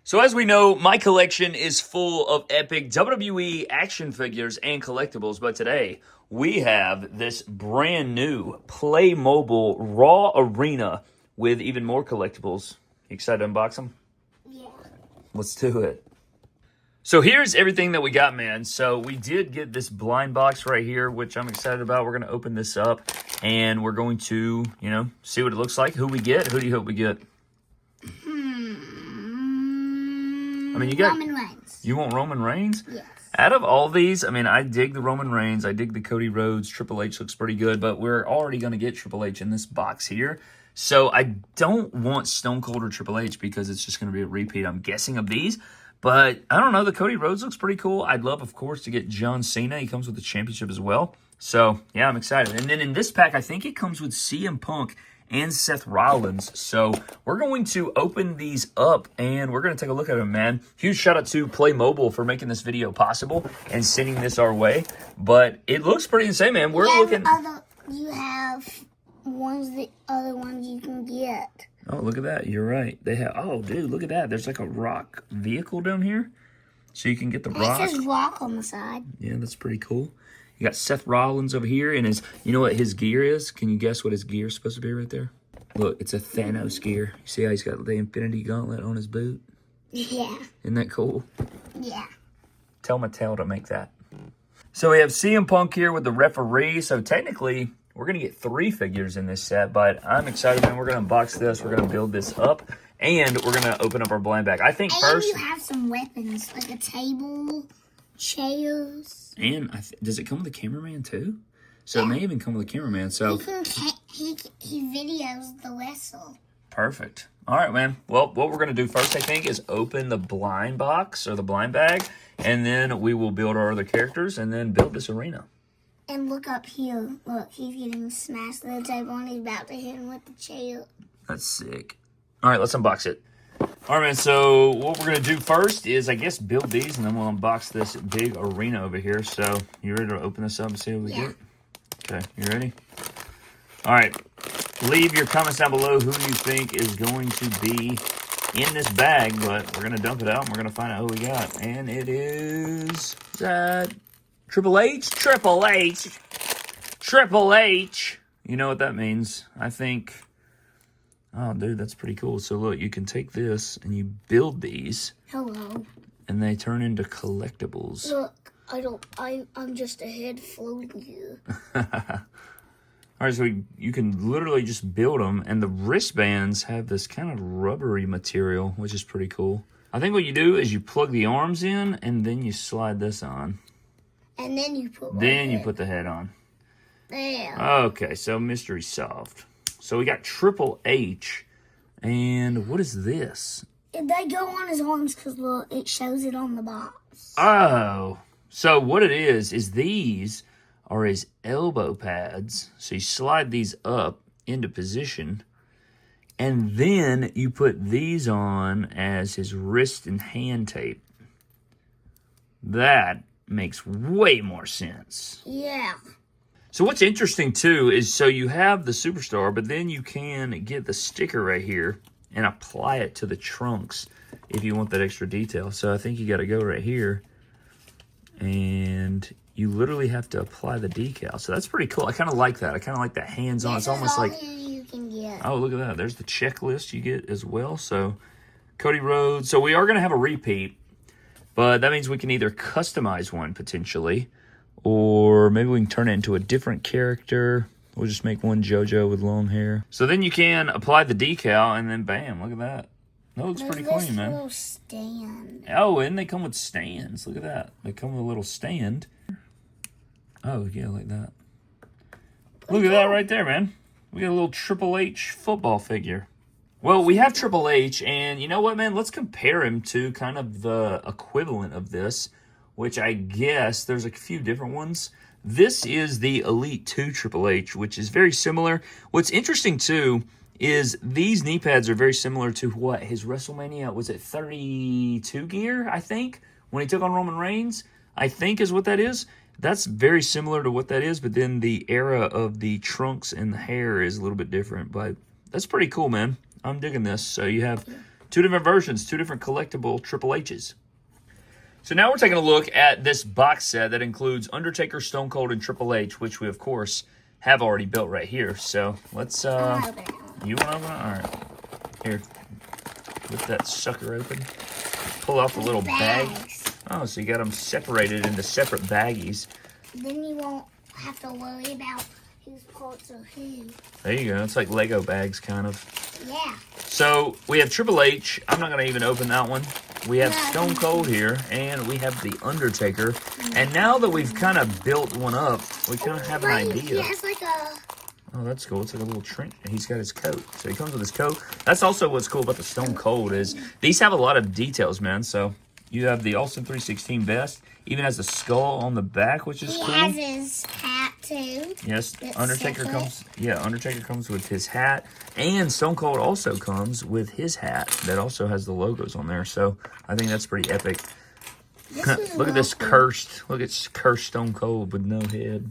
So as we know, my collection is full of epic WWE action figures and collectibles, but today we have this brand new playmobil Raw Arena with even more collectibles. Excited to unbox them? Yeah. Let's do it. So here's everything that we got, man. So we did get this blind box right here, which I'm excited about. We're going to open this up and we're going to, see what it looks like, who we get. Who do you hope we get? I mean, Roman Reigns. You want Roman Reigns? Yes. Out of all these, I mean, I dig the Roman Reigns. I dig the Cody Rhodes. Triple H looks pretty good, but we're already going to get Triple H in this box here. So I don't want Stone Cold or Triple H because it's just going to be a repeat, I'm guessing, of these. But I don't know. The Cody Rhodes looks pretty cool. I'd love, of course, to get John Cena. He comes with the championship as well. So, yeah, I'm excited. And then in this pack, I think it comes with CM Punk and Seth Rollins. So we're going to open these up and we're going to take a look at them, man. Huge shout out to Playmobil for making this video possible and sending this our way. But it looks pretty insane, man. We're looking. You have the other ones you can get. Oh, look at that. You're right. They have. Oh, dude, look at that. There's like a rock vehicle down here. So you can get the rock. It says rock on the side. Yeah, that's pretty cool. You got Seth Rollins over here, and you know what his gear is? Can you guess what his gear is supposed to be right there? Look, it's a Thanos gear. You see how he's got the Infinity Gauntlet on his boot? Yeah. Isn't that cool? Yeah. Tell Mattel to make that. So we have CM Punk here with the referee. So technically, we're going to get 3 figures in this set, but I'm excited, man. We're going to unbox this. We're going to build this up, and we're going to open up our blind bag. I think first... you have some weapons, like a table, chairs... And does it come with a cameraman too? So it may even come with a cameraman. So he videos the wrestle. Perfect. All right, man. Well, what we're going to do first, I think, is open the blind box or the blind bag. And then we will build our other characters and then build this arena. And look up here. Look, he's getting smashed to the table and he's about to hit him with the chair. That's sick. All right, let's unbox it. All right, man, so what we're going to do first is, I guess, build these, and then we'll unbox this big arena over here. So, you ready to open this up and see what we get? Okay, you ready? All right, leave your comments down below who you think is going to be in this bag, but we're going to dump it out, and we're going to find out who we got. And it is that Triple H? Triple H! Triple H! You know what that means. I think... Oh, dude, that's pretty cool. So, look, you can take this and you build these. Hello. And they turn into collectibles. Look, I'm just a head floating here. All right, so you can literally just build them. And the wristbands have this kind of rubbery material, which is pretty cool. I think what you do is you plug the arms in and then you slide this on. And then you put put the head on. There. Okay, so mystery solved. So we got Triple H, and what is this? They go on his arms because, look, it shows it on the box. Oh, so what it is these are his elbow pads. So you slide these up into position, and then you put these on as his wrist and hand tape. That makes way more sense. Yeah. So what's interesting, too, is so you have the Superstar, but then you can get the sticker right here and apply it to the trunks if you want that extra detail. So I think you got to go right here, and you literally have to apply the decal. So that's pretty cool. I kind of like that. I kind of like that hands-on. It's almost like... you can get. Oh, look at that. There's the checklist you get as well. So Cody Rhodes. So we are going to have a repeat, but that means we can either customize one potentially, or maybe we can turn it into a different character. We'll just make one JoJo with long hair. So then you can apply the decal, and then bam, look at that. That looks pretty clean, man. Little stand. Oh, and they come with stands. Look at that. They come with a little stand. Oh, yeah, like that. Look at that right there, man. We got a little Triple H football figure. Well, we have Triple H, and you know what, man? Let's compare him to kind of the equivalent of this, which I guess there's a few different ones. This is the Elite 2 Triple H, which is very similar. What's interesting, too, is these knee pads are very similar to what? His WrestleMania, was it 32 gear, I think? When he took on Roman Reigns, I think is what that is. That's very similar to what that is, but then the era of the trunks and the hair is a little bit different. But that's pretty cool, man. I'm digging this. So you have Two different versions, two different collectible Triple H's. So now we're taking a look at this box set that includes Undertaker, Stone Cold, and Triple H, which we, of course, have already built right here. So let's, you want to open it? All right. Here, lift that sucker open. Pull off the little bag. Oh, so you got them separated into separate baggies. Then you won't have to worry about whose parts are who. There you go. It's like Lego bags, kind of. Yeah. So we have Triple H. I'm not going to even open that one. We have Stone Cold here, and we have The Undertaker. And now that we've kind of built one up, we kind of have an idea. He has like a... Oh, that's cool. It's like a little trench. He's got his coat. So he comes with his coat. That's also what's cool about the Stone Cold is these have a lot of details, man. So you have the Austin 316 vest. Even has the skull on the back, which is cool. He has his hat, too. Yes, Undertaker comes... Yeah, Undertaker comes with his hat. And Stone Cold also comes with his hat that also has the logos on there. So I think that's pretty epic. Look at this cursed... Look at cursed Stone Cold with no head.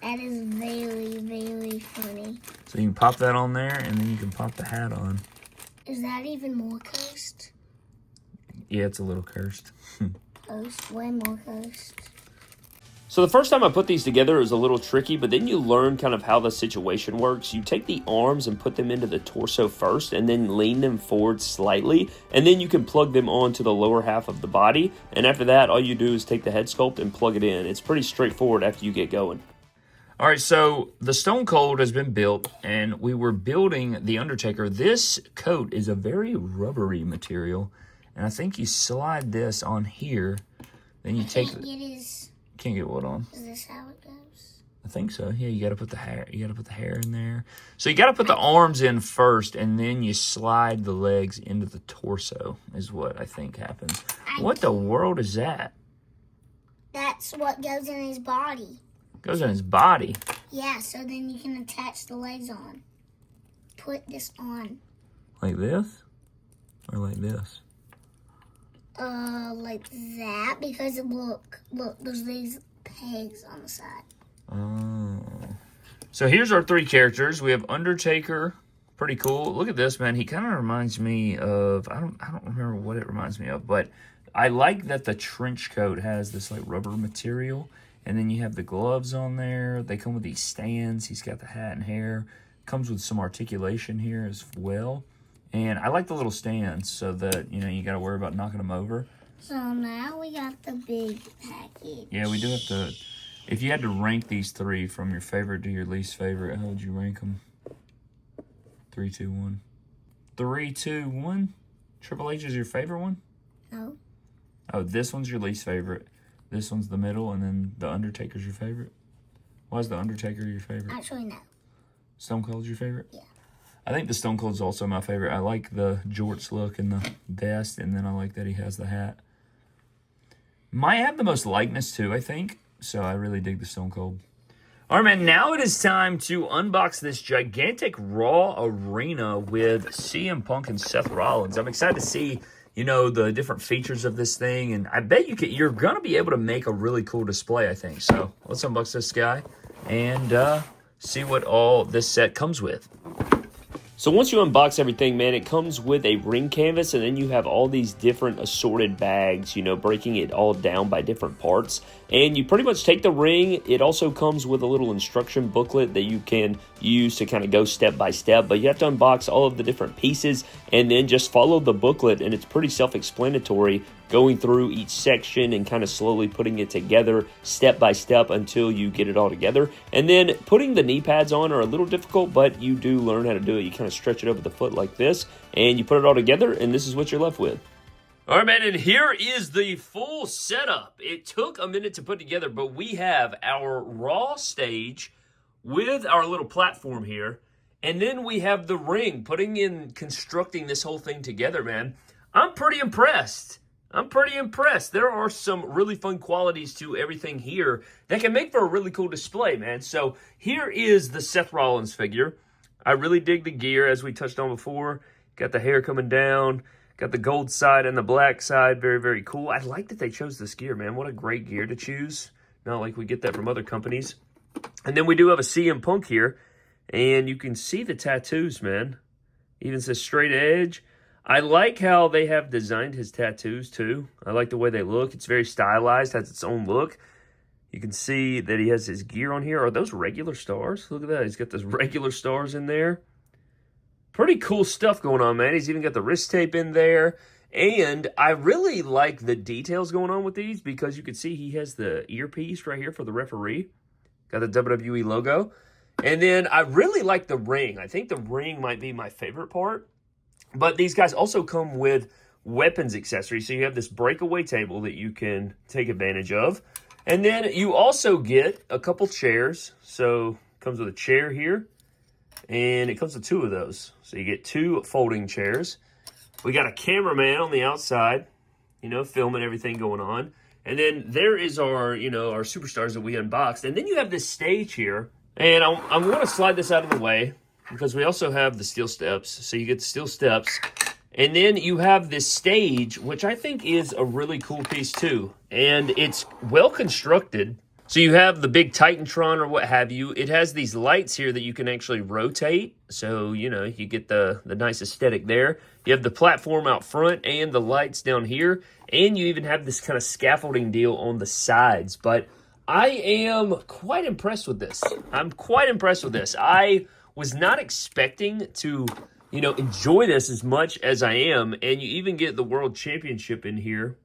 That is very, very funny. So you can pop that on there, and then you can pop the hat on. Is that even more cursed? Yeah, it's a little cursed. Cursed, way more cursed. So the first time I put these together, it was a little tricky, but then you learn kind of how the situation works. You take the arms and put them into the torso first, and then lean them forward slightly, and then you can plug them onto the lower half of the body. And after that, all you do is take the head sculpt and plug it in. It's pretty straightforward after you get going. All right, so the Stone Cold has been built, and we were building the Undertaker. This coat is a very rubbery material, and I think you slide this on here, then you take... Can't get what on? Is this how it goes? I think so. Yeah, you got to put the hair. You got to put the hair in there. So you got to put the arms in first, and then you slide the legs into the torso. Is what I think happens. What the world is that? That's what goes in his body. Goes in his body. Yeah, so then you can attach the legs on. Put this on. Like this, or like this? Like that, because look, there's these pegs on the side. Oh. So here's our three characters. We have Undertaker, pretty cool. Look at this, man. He kind of reminds me of, I don't remember what it reminds me of, but I like that the trench coat has this like rubber material, and then you have the gloves on there. They come with these stands. He's got the hat and hair. Comes with some articulation here as well. And I like the little stands so that, you know, you got to worry about knocking them over. So now we got the big package. Yeah, we do have to... If you had to rank these three from your favorite to your least favorite, how would you rank them? 3, 2, 1. 3, 2, 1? Triple H is your favorite one? No. Oh, this one's your least favorite. This one's the middle, and then the Undertaker's your favorite? Why is the Undertaker your favorite? Actually, no. Stone Cold's your favorite? Yeah. I think the Stone Cold's also my favorite. I like the jorts look and the vest, and then I like that he has the hat. Might have the most likeness too, I think. So I really dig the Stone Cold. All right, man, now it is time to unbox this gigantic Raw Arena with CM Punk and Seth Rollins. I'm excited to see, you know, the different features of this thing, and I bet you're going to be able to make a really cool display, I think. So let's unbox this guy and see what all this set comes with. So once you unbox everything, man, it comes with a ring canvas, and then you have all these different assorted bags, you know, breaking it all down by different parts. And you pretty much take the ring. It also comes with a little instruction booklet that you can use to kind of go step by step. But you have to unbox all of the different pieces and then just follow the booklet. And it's pretty self-explanatory, going through each section and kind of slowly putting it together step by step until you get it all together. And then putting the knee pads on are a little difficult, but you do learn how to do it. You kind of stretch it over the foot like this, and you put it all together, and this is what you're left with. All right, man, and here is the full setup. It took a minute to put together, but we have our Raw stage with our little platform here, and then we have the ring, constructing this whole thing together, man. I'm pretty impressed. There are some really fun qualities to everything here that can make for a really cool display, man. So here is the Seth Rollins figure. I really dig the gear, as we touched on before. Got the hair coming down. Got the gold side and the black side. Very, very cool. I like that they chose this gear, man. What a great gear to choose. Not like we get that from other companies. And then we do have a CM Punk here. And you can see the tattoos, man. Even says straight edge. I like how they have designed his tattoos, too. I like the way they look. It's very stylized, has its own look. You can see that he has his gear on here. Are those regular stars? Look at that. He's got those regular stars in there. Pretty cool stuff going on, man. He's even got the wrist tape in there. And I really like the details going on with these because you can see he has the earpiece right here for the referee. Got the WWE logo. And then I really like the ring. I think the ring might be my favorite part. But these guys also come with weapons accessories. So you have this breakaway table that you can take advantage of. And then you also get a couple chairs. So it comes with a chair here. And it comes with 2 of those. So you get 2 folding chairs. We got a cameraman on the outside, filming everything going on. And then there is our, our superstars that we unboxed. And then you have this stage here. And I'm going to slide this out of the way because we also have the steel steps. So you get the steel steps. And then you have this stage, which I think is a really cool piece too. And it's well constructed. So you have the big Titantron or what have you. It has these lights here that you can actually rotate. So, you get the nice aesthetic there. You have the platform out front and the lights down here. And you even have this kind of scaffolding deal on the sides. But I am quite impressed with this. I'm quite impressed with this. I was not expecting to enjoy this as much as I am. And you even get the World Championship in here.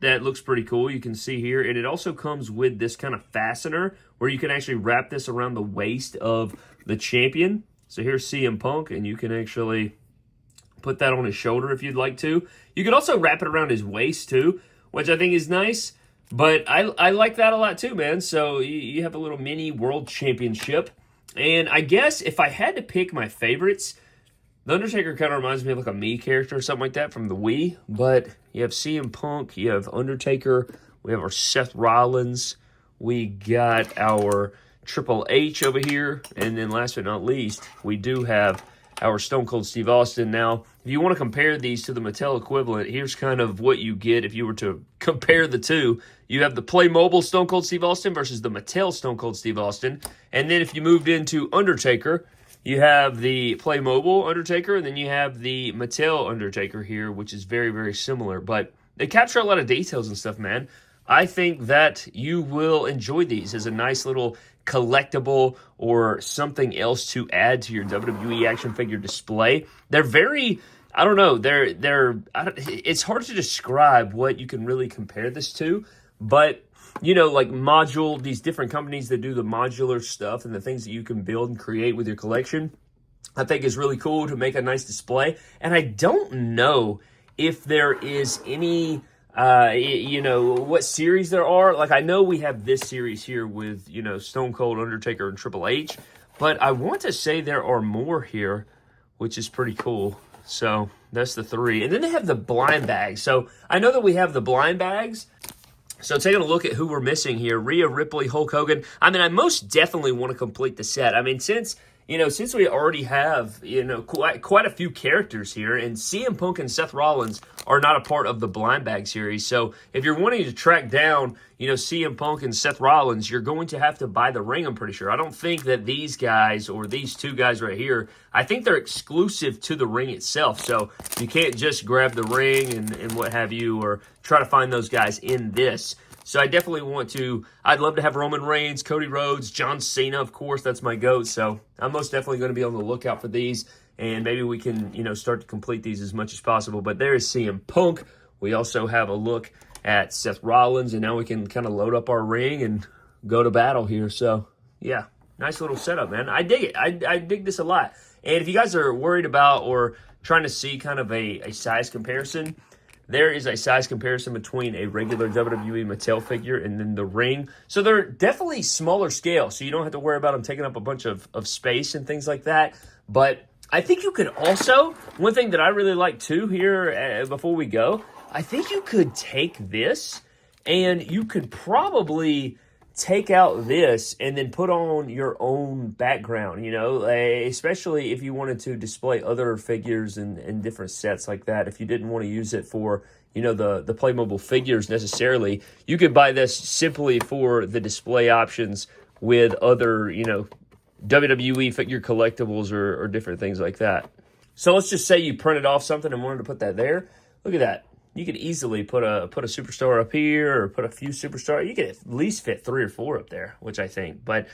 That looks pretty cool. You can see here. And it also comes with this kind of fastener where you can actually wrap this around the waist of the champion. So here's CM Punk, and you can actually put that on his shoulder if you'd like to. You can also wrap it around his waist too, which I think is nice. But I like that a lot too, man. So you have a little mini World Championship. And I guess if I had to pick my favorites, The Undertaker kind of reminds me of like a Mii character or something like that from the Wii. But you have CM Punk, you have Undertaker, we have our Seth Rollins, we got our Triple H over here, and then last but not least, we do have our Stone Cold Steve Austin. Now, if you want to compare these to the Mattel equivalent, here's kind of what you get if you were to compare the two. You have the playmobil Stone Cold Steve Austin versus the Mattel Stone Cold Steve Austin. And then if you moved into Undertaker, you have the playmobil Undertaker, and then you have the Mattel Undertaker here, which is very, very similar. But they capture a lot of details and stuff, man. I think that you will enjoy these as a nice little collectible or something else to add to your WWE action figure display. They're very, I don't know, it's hard to describe what you can really compare this to, but like these different companies that do the modular stuff and the things that you can build and create with your collection, I think is really cool to make a nice display. And I don't know if there is any what series there are. Like, I know we have this series here with, Stone Cold, Undertaker, and Triple H, but I want to say there are more here, which is pretty cool. So that's the 3. And then they have the blind bags. So I know that we have the blind bags. So taking a look at who we're missing here, Rhea Ripley, Hulk Hogan. I mean, I most definitely want to complete the set. I mean, since we already have, quite a few characters here, and CM Punk and Seth Rollins are not a part of the blind bag series. So if you're wanting to track down, CM Punk and Seth Rollins, you're going to have to buy the ring, I'm pretty sure. I don't think that these guys or these 2 guys right here, I think they're exclusive to the ring itself. So you can't just grab the ring and what have you, or try to find those guys in this. So I definitely I'd love to have Roman Reigns, Cody Rhodes, John Cena, of course, that's my GOAT. So I'm most definitely going to be on the lookout for these, and maybe we can, start to complete these as much as possible. But there is CM Punk. We also have a look at Seth Rollins, and now we can kind of load up our ring and go to battle here. So, yeah, nice little setup, man. I dig it. I dig this a lot. And if you guys are worried about or trying to see kind of a size comparison, there is a size comparison between a regular WWE Mattel figure and then the ring. So they're definitely smaller scale, so you don't have to worry about them taking up a bunch of space and things like that. But I think you could also, one thing that I really like too here before we go, I think you could take this and you could probably take out this and then put on your own background, especially if you wanted to display other figures and different sets like that. If you didn't want to use it for, the playmobil figures necessarily, you could buy this simply for the display options with other, WWE figure collectibles or different things like that. So let's just say you printed off something and wanted to put that there. Look at that. You could easily put a superstar up here or put a few superstars. You could at least fit 3 or 4 up there, which I think. But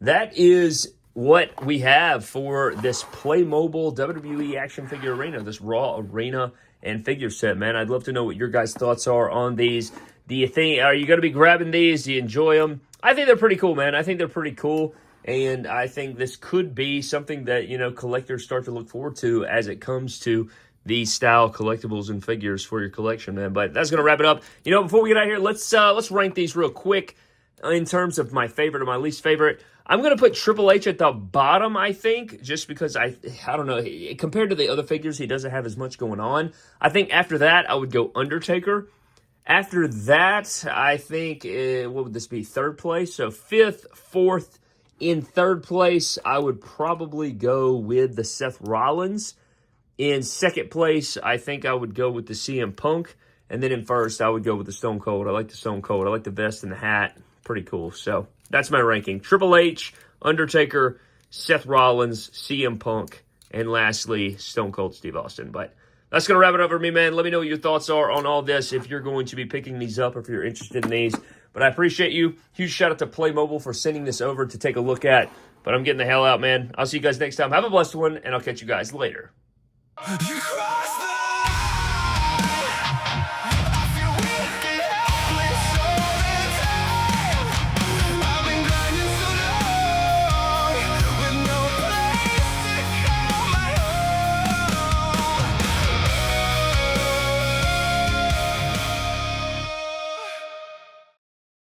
that is what we have for this Playmobil WWE action figure arena, this Raw arena and figure set, man. I'd love to know what your guys' thoughts are on these. Are you going to be grabbing these? Do you enjoy them? I think they're pretty cool, man. I think they're pretty cool. And I think this could be something that, collectors start to look forward to as it comes to these style collectibles and figures for your collection, man. But that's going to wrap it up. Before we get out of here, let's rank these real quick in terms of my favorite or my least favorite. I'm going to put Triple H at the bottom, I think, just because I don't know. Compared to the other figures, he doesn't have as much going on. I think after that, I would go Undertaker. After that, I think, what would this be, 3rd place? So 5th, 4th. In 3rd place, I would probably go with the Seth Rollins. In 2nd place, I think I would go with the CM Punk. And then in 1st, I would go with the Stone Cold. I like the Stone Cold. I like the vest and the hat. Pretty cool. So that's my ranking. Triple H, Undertaker, Seth Rollins, CM Punk, and lastly, Stone Cold Steve Austin. But that's going to wrap it up for me, man. Let me know what your thoughts are on all this, if you're going to be picking these up, if you're interested in these. But I appreciate you. Huge shout out to Playmobil for sending this over to take a look at. But I'm getting the hell out, man. I'll see you guys next time. Have a blessed one, and I'll catch you guys later. You cry.